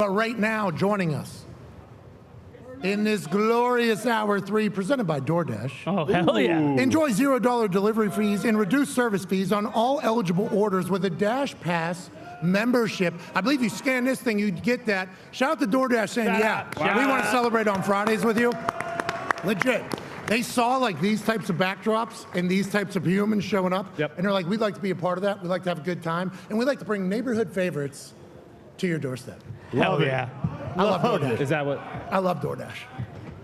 right now joining us in this glorious Hour 3 presented by DoorDash. Oh, hell yeah. Enjoy $0 delivery fees and reduced service fees on all eligible orders with a Dash Pass membership. I believe you scan this thing, you get that. Shout out to DoorDash saying, we want to celebrate on Fridays with you. Legit. They saw like these types of backdrops and these types of humans showing up, and they're like, we'd like to be a part of that. We'd like to have a good time, and we'd like to bring neighborhood favorites to your doorstep. Hell yeah. I love DoorDash. Is that what? I love DoorDash.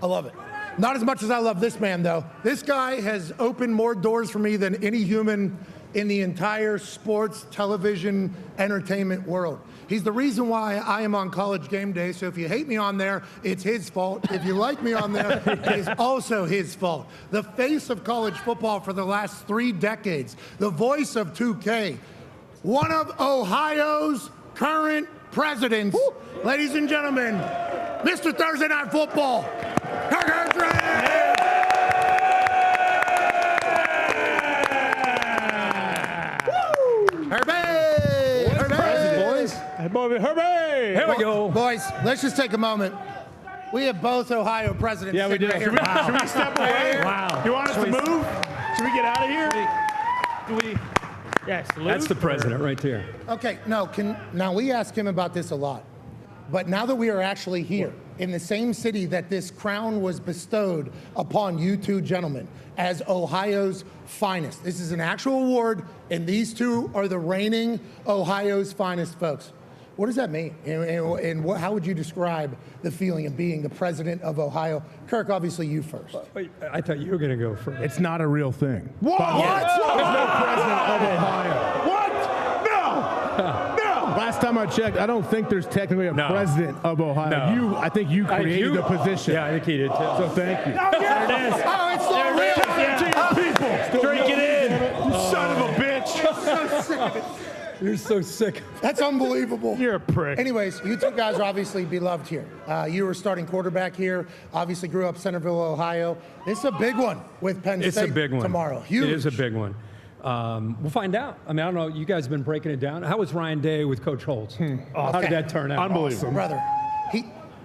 I love it. Not as much as I love this man, though. This guy has opened more doors for me than any human in the entire sports, television, entertainment world. He's the reason why I am on College Game Day, so if you hate me on there, it's his fault. If you like me on there, it's also his fault. The face of college football for the last 3 decades, the voice of 2K, one of Ohio's current presidents. Woo. Ladies and gentlemen, Mr. Thursday Night Football, Kirk Herbstreit! Herbie! Here we go. Boys, let's just take a moment. We have both Ohio presidents. Yeah, we do. Right here. Should we step away? Wow. You want us to move? Should we get out of here? Yes, that's the president right there. Okay, now we ask him about this a lot. But now that we are actually here in the same city that this crown was bestowed upon you two gentlemen as Ohio's finest. This is an actual award, and these two are the reigning Ohio's finest folks. What does that mean? And how would you describe the feeling of being the president of Ohio? Kirk, obviously you first. Wait, I thought you were going to go first. It's not a real thing. What? There's no president of Ohio. What? No! No! Last time I checked, I don't think there's technically a president of Ohio. No. I think you created the position. Yeah, I think he did too. So thank you. There it is. Oh, it's so real. People. Drink it in. You son of a bitch. I'm so sick of it. You're so sick. That's unbelievable. You're a prick. Anyways, you two guys are obviously beloved here. You were starting quarterback here. Obviously grew up Centerville, Ohio. This is a big one with Penn State. It's a big one tomorrow. Huge. It is a big one. We'll find out. I mean, I don't know. You guys have been breaking it down. How was Ryan Day with Coach Holtz? How did that turn out? Unbelievable. Brother,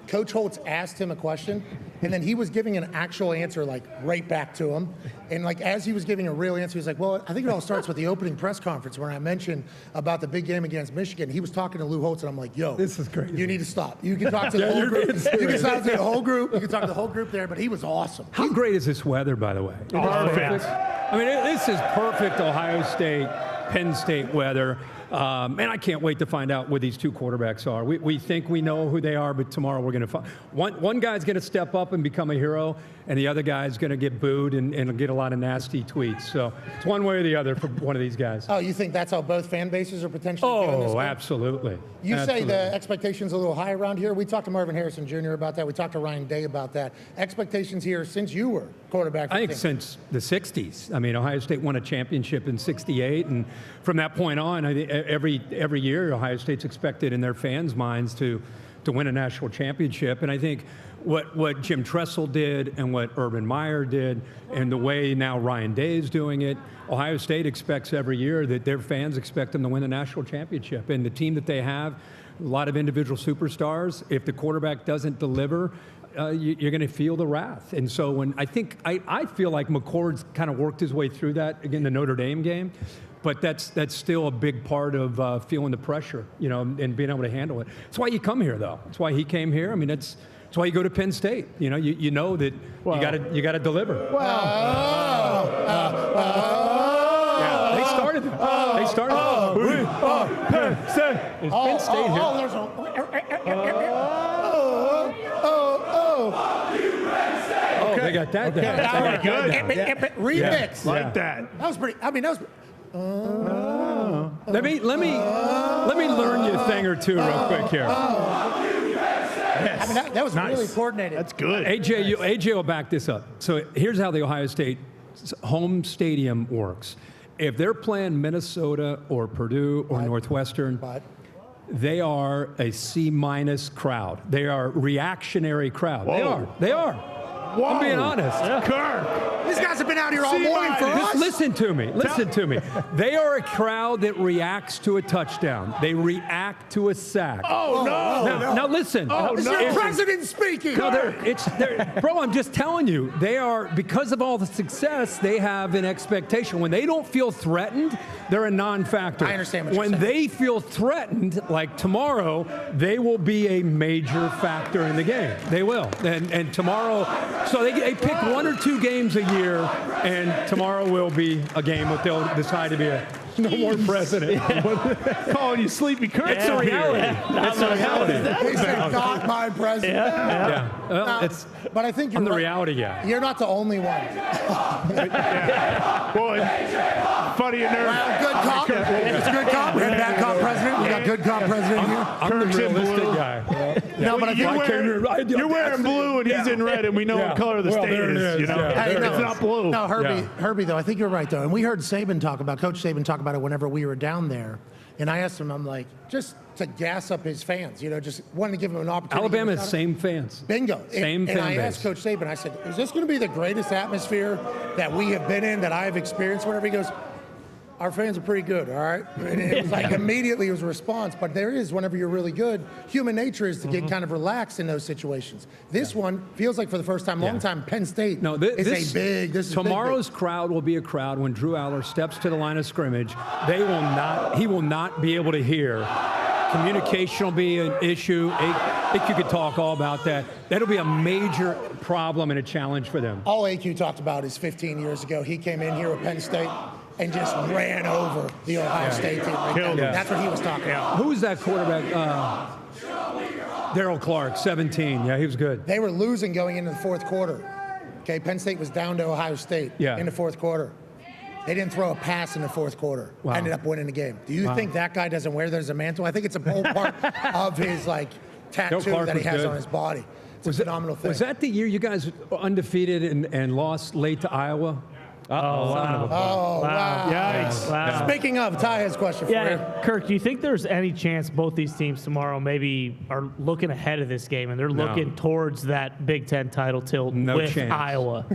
Coach Holtz asked him a question, and then he was giving an actual answer, like, right back to him. And, like, as he was giving a real answer, he was like, well, I think it all starts with the opening press conference where I mentioned about the big game against Michigan. He was talking to Lou Holtz, and I'm like, yo. This is crazy. You need to stop. You can talk to the whole group. You can talk to the whole group. You can talk to the whole group there, but he was awesome. How great is this weather, by the way? Perfect. I mean, this is perfect Ohio State, Penn State weather. And I can't wait to find out what these two quarterbacks are. We think we know who they are, but tomorrow we're going to find. One guy's going to step up and become a hero, and the other guy's going to get booed and get a lot of nasty tweets. So it's one way or the other for one of these guys. Oh, you think that's how both fan bases are potentially feeling this Oh, way? absolutely. You absolutely. say the expectations a little high around here. We talked to Marvin Harrison Jr. about that. We talked to Ryan Day about that. Expectations here since you were quarterback. I think since the 60s. I mean, Ohio State won a championship in '68, and from that point on, I think every year Ohio State's expected in their fans' minds to win a national championship. And I think what Jim Tressel did and what Urban Meyer did and the way now Ryan Day is doing it, Ohio State expects every year that their fans expect them to win a national championship. And the team that they have, a lot of individual superstars, if the quarterback doesn't deliver, you're going to feel the wrath. And so when I feel like McCord's kind of worked his way through that again, the Notre Dame game. But that's still a big part of feeling the pressure, and being able to handle it. That's why you come here, though. That's why he came here. I mean, that's why you go to Penn State. You know that you got to deliver. Yeah, they started. They started. We are Penn State. It's Penn State here. Oh, they got that down. That was good. Remix. Like that. That was pretty. I mean, that was. Let me learn you a thing or two real quick here. I mean, that was really coordinated. That's good. AJ will back this up. So here's how the Ohio State home stadium works. If they're playing Minnesota or Purdue or Northwestern, they are a C- crowd. They are a reactionary crowd. Whoa. They are. I'm being honest. Kirk. These guys have been out here all morning for Just us. listen to me. Listen to me. They are a crowd that reacts to a touchdown. They react to a sack. Oh, no. Now listen. This is your president speaking. No, bro, I'm just telling you, they are, because of all the success, they have an expectation. When they don't feel threatened, they're a non-factor. I understand what you're When saying. they feel threatened, like tomorrow, they will be a major factor in the game. They will. And tomorrow, so they pick 1 or 2 games a year, and tomorrow will be a game that they'll decide to be a no more president. Calling you sleepy Kirk. It's a reality. It's a reality. They said, not my president. Yeah. Well, No, it's, but I think you're I'm the right. reality guy. You're not the only one. Boy, funny and nervous. Well, good cop. It's good cop. We had bad cop president. We got good cop president here. I'm the Kirk's in realistic blue. guy. No, but I think You're wearing blue and he's in red, and we know what color the state there it is. You is, know, yeah. Hey, no. it's not blue. No, Herbie, Yeah. Herbie, though, I think you're right, though. And we heard Coach Saban talk about it whenever we were down there. And I asked him, I'm like, just to gas up his fans, just wanted to give him an opportunity. Alabama has same fans. Bingo. Same and fan I asked base. Coach Saban, I said, is this going to be the greatest atmosphere that we have been in, that I have experienced? Whatever. He goes, our fans are pretty good, all right? And it was like immediately it was a response. But there is, whenever you're really good, human nature is to get kind of relaxed in those situations. This one feels like for the first time, long time, Penn State is tomorrow's crowd will be a crowd when Drew Aller steps to the line of scrimmage. He will not be able to hear. Communication will be an issue. I think you could talk all about that. That'll be a major problem and a challenge for them. All AQ talked about is 15 years ago. He came in here with Penn State and just ran over the Ohio State team. That's what he was talking about. Who was that quarterback? Darryl Clark, 17. Yeah, he was good. They were losing going into the fourth quarter. Okay, Penn State was down to Ohio State in the fourth quarter. They didn't throw a pass in the fourth quarter. Wow. Ended up winning the game. Do you think that guy doesn't wear that as a mantle? I think it's a whole part of his tattoo that he has on his body. It's a phenomenal thing. Was that the year you guys were undefeated and lost late to Iowa? Oh, wow. Yikes. Wow. Speaking of, Ty has a question for you. Kirk, do you think there's any chance both these teams tomorrow maybe are looking ahead of this game and they're looking towards that Big Ten title tilt with chance. Iowa?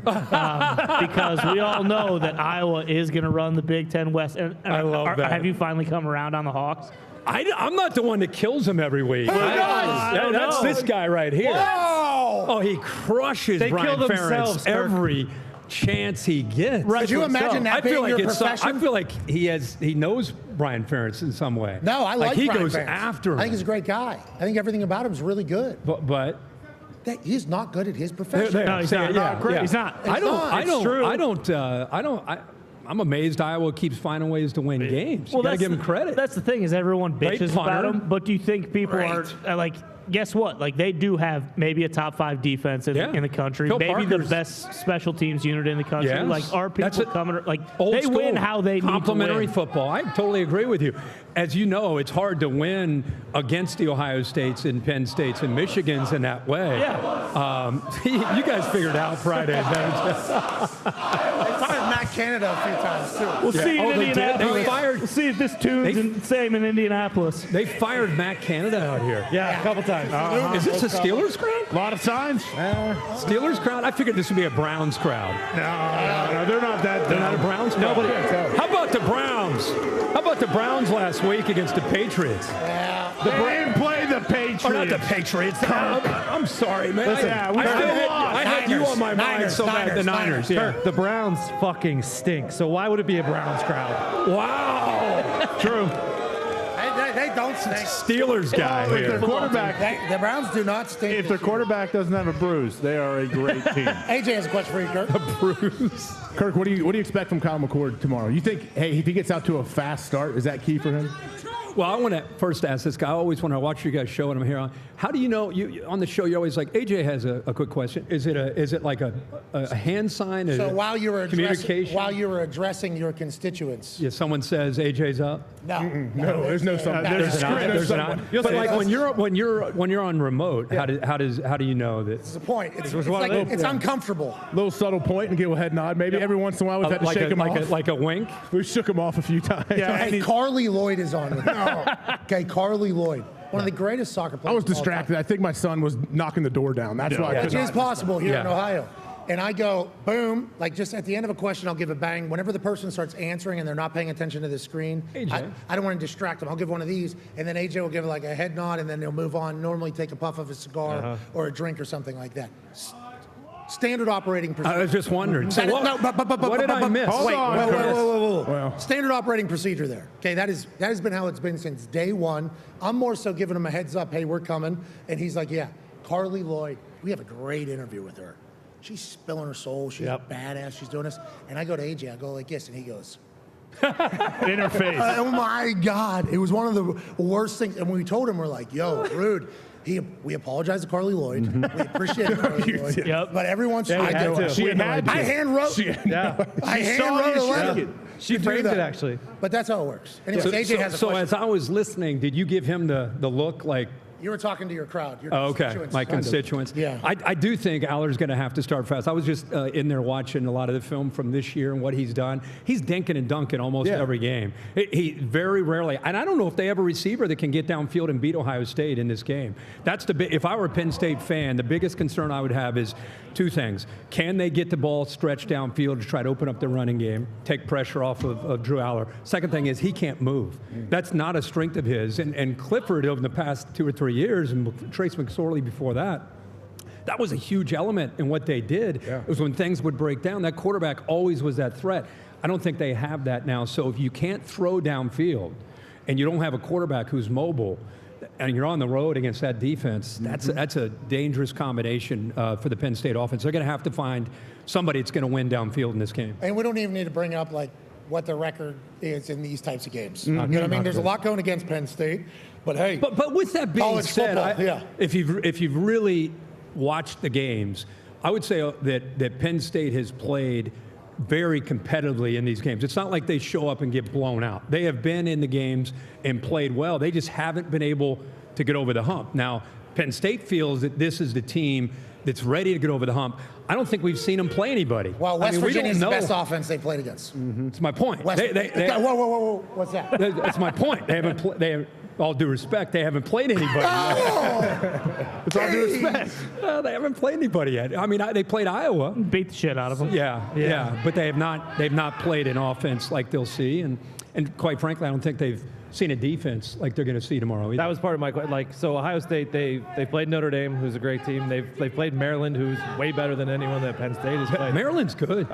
Because we all know that Iowa is going to run the Big Ten West. And I love that. Have you finally come around on the Hawks? I'm not the one that kills him every week. That's this guy right here. Wow. Oh, he crushes They Brian kill Ferentz themselves, Kirk. every chance he gets. Could you imagine that being your profession? I feel like he knows Brian Ferentz in some way. No, I like he Brian goes Ferentz. after him. I think he's a great guy. I think everything about him is really good. But He's not good at his profession. No, he's not. He's not. I'm amazed Iowa keeps finding ways to win games. You got to give him credit. That's the thing is everyone Great bitches about punter. them, but do you think people are guess what? They do have maybe a top 5 defense in the country, Phil maybe the Parker's- best special teams unit in the country. Yes. Are That's people it. coming? Old They school, win how they need to complementary win. football. I totally agree with you. As you know, it's hard to win against the Ohio States and Penn States and Michigans in that way. Yeah. You guys figured out Friday. They fired Matt Canada a few times, too. We'll see in they did? Indianapolis. They fired- We'll see if this tunes the same in Indianapolis. They fired Matt Canada out here. Yeah, a couple times. Is this a Steelers crowd? A lot of signs. Steelers crowd? I figured this would be a Browns crowd. No, they're not that. They're not a Browns crowd? How about the Browns? How about the Browns last week against the Patriots? They didn't play the Patriots. Or not the Patriots. I'm sorry, man. Listen, I had you on my mind so bad. The Niners. Yeah. The Browns fucking stink. So why would it be a Browns crowd? Wow. True. They don't stink. Steelers guy If their here. quarterback, The Browns do not stink. if their quarterback doesn't have a bruise, they are a great team. AJ has a question for you, Kirk. Kirk, what do you expect from Kyle McCord tomorrow? You think, if he gets out to a fast start, is that key for him? Well, I want to first ask this guy. I always want to watch you guys show when I'm here on. How do you know you on the show? You're always like, AJ has a quick question. Is it like a hand sign? So while you were communication, addressing your constituents, yeah, someone says AJ's up. no, There's no something. There's an eye. But like when you're on remote, how do you know that? That's the point. It's uncomfortable. Little subtle point and give a head nod. Maybe every once in a while we've had to shake him off. Like a wink. We shook him off a few times. Hey, Carly Lloyd is on with me. Okay, Carly Lloyd, one of the greatest soccer players. I was of all distracted. time. I think my son was knocking the door down. That's why I Which couldn't. is possible here in Yeah. Ohio. And I go, boom, like just at the end of a question, I'll give a bang. Whenever the person starts answering and they're not paying attention to the screen, I don't want to distract them. I'll give one of these, and then AJ will give like a head nod, and then they'll move on, normally take a puff of a cigar or a drink or something like that. Standard operating procedure. I was just wondering. So what did I miss? Wait. Standard operating procedure there. Okay, that has been how it's been since day one. I'm more so giving him a heads up, hey, we're coming. And he's like, yeah, Carly Lloyd, we have a great interview with her. She's spilling her soul. She's a badass. She's doing this. And I go to AJ, I go like this, and he goes, in her face. Oh my God. It was one of the worst things. And when we told him, we're like, yo, rude. We apologize to Carly Lloyd. We appreciate Carly Lloyd. But every once in a while, I hand wrote a letter. She framed it, actually. But that's how it works. Anyway, AJ has a question. So as I was listening, did you give him the look like, you were talking to your crowd, your constituents. My constituents. Yeah. I do think Aller's going to have to start fast. I was just in there watching a lot of the film from this year and what he's done. He's dinking and dunking almost every game. He very rarely, and I don't know if they have a receiver that can get downfield and beat Ohio State in this game. That's if I were a Penn State fan, the biggest concern I would have is two things. Can they get the ball stretched downfield to try to open up the running game, take pressure off of Drew Aller? Second thing is he can't move. That's not a strength of his. And Clifford over the past 2 or 3 years, and Trace McSorley before that was a huge element in what they did. It was when things would break down, that quarterback always was that threat. I don't think they have that now. So if you can't throw downfield and you don't have a quarterback who's mobile and you're on the road against that defense, that's a dangerous combination for the Penn State offense. They're going to have to find somebody that's going to win downfield in this game. And we don't even need to bring up like what the record is in these types of games. You know what I mean? There's a lot going against Penn State, but hey. But with that being said, football, if you've really watched the games, I would say that Penn State has played very competitively in these games. It's not like they show up and get blown out. They have been in the games and played well. They just haven't been able to get over the hump. Now, Penn State feels that this is the team that's ready to get over the hump. I don't think we've seen them play anybody. Well, West Virginia's the best offense they played against. That's my point. Whoa. What's that? That's my point. They haven't all due respect, they haven't played anybody yet. With all due respect. They haven't played anybody yet. I mean, they played Iowa. Beat the shit out of them. Yeah. But they've not played an offense like they'll see. And quite frankly, I don't think they've seen a defense like they're going to see tomorrow either. That was part of my question. So Ohio State, they played Notre Dame, who's a great team. They played Maryland, who's way better than anyone that Penn State has played. Maryland's good.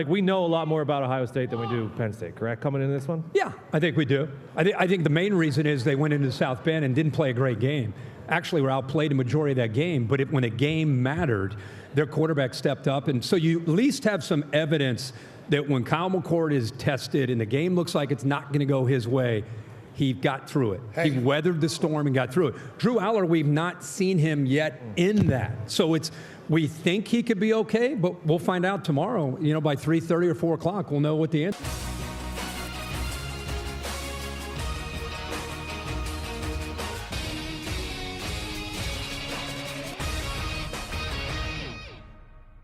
We know a lot more about Ohio State than we do Penn State, correct, coming into this one? Yeah, I think we do. I think the main reason is they went into South Bend and didn't play a great game. Actually, were outplayed the majority of that game, but when a game mattered, their quarterback stepped up. And so you at least have some evidence that when Kyle McCord is tested and the game looks like it's not going to go his way, he got through it. He weathered the storm and got through it. Drew Aller, we've not seen him yet in that. So we think he could be okay, but we'll find out tomorrow. By 3:30 or 4 o'clock, we'll know what the answer is.